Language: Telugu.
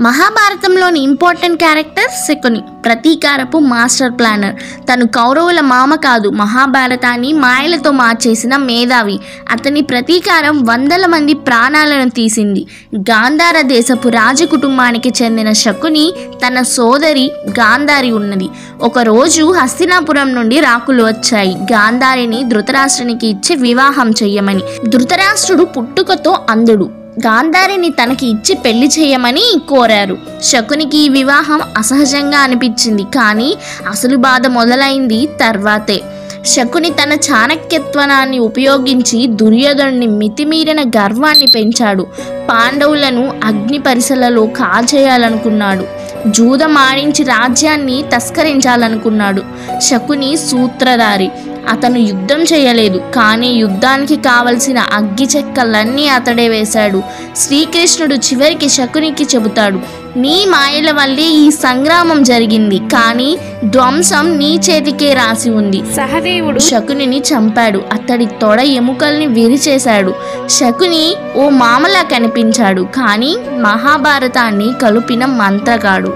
మహాభారతంలోని ఇంపార్టెంట్ క్యారెక్టర్ శకుని, ప్రతీకారపు మాస్టర్ ప్లానర్. తను కౌరవుల మామ కాదు, మహాభారతాన్ని మాయలతో మార్చేసిన మేధావి. అతని ప్రతీకారం వందల మంది ప్రాణాలను తీసింది. గాంధార దేశపు రాజకుటుంబానికి చెందిన శకుని తన సోదరి గాంధారి ఉన్నది. ఒకరోజు హస్తినాపురం నుండి రాకులు వచ్చాయి, గాంధారిని ధృతరాష్ట్రునికి ఇచ్చి వివాహం చెయ్యమని. ధృతరాష్ట్రుడు పుట్టుకతో అంధుడు, గాంధారిని తనకి ఇచ్చి పెళ్లి చేయమని కోరారు. శకునికి ఈ వివాహం అసహజంగా అనిపించింది, కానీ అసలు బాధ మొదలైంది తర్వాతే. శకుని తన చాణక్యత్వనాన్ని ఉపయోగించి దుర్యోధనుని మితిమీరిన గర్వాన్ని పెంచాడు. పాండవులను అగ్ని పరిసలలో కాల్చేయాలనుకున్నాడు. జూదం ఆడించి రాజ్యాన్ని తస్కరించాలనుకున్నాడు. శకుని సూత్రధారి. అతను యుద్ధం చేయలేదు, కానీ యుద్ధానికి కావలసిన అగ్గి చెక్కలన్నీ అతడే వేశాడు. శ్రీకృష్ణుడు చివరికి శకునికి చెబుతాడు, నీ మాయల వల్లే ఈ సంగ్రామం జరిగింది, కానీ ధ్వంసం నీ చేతికే రాసి ఉంది. సహదేవుడు శకునిని చంపాడు, అతడి తొడ ఎముకల్ని విరిచేశాడు. శకుని ఓ మామలా కనిపించాడు, కానీ మహాభారతాన్ని కలిపిన మంత్రగాడు.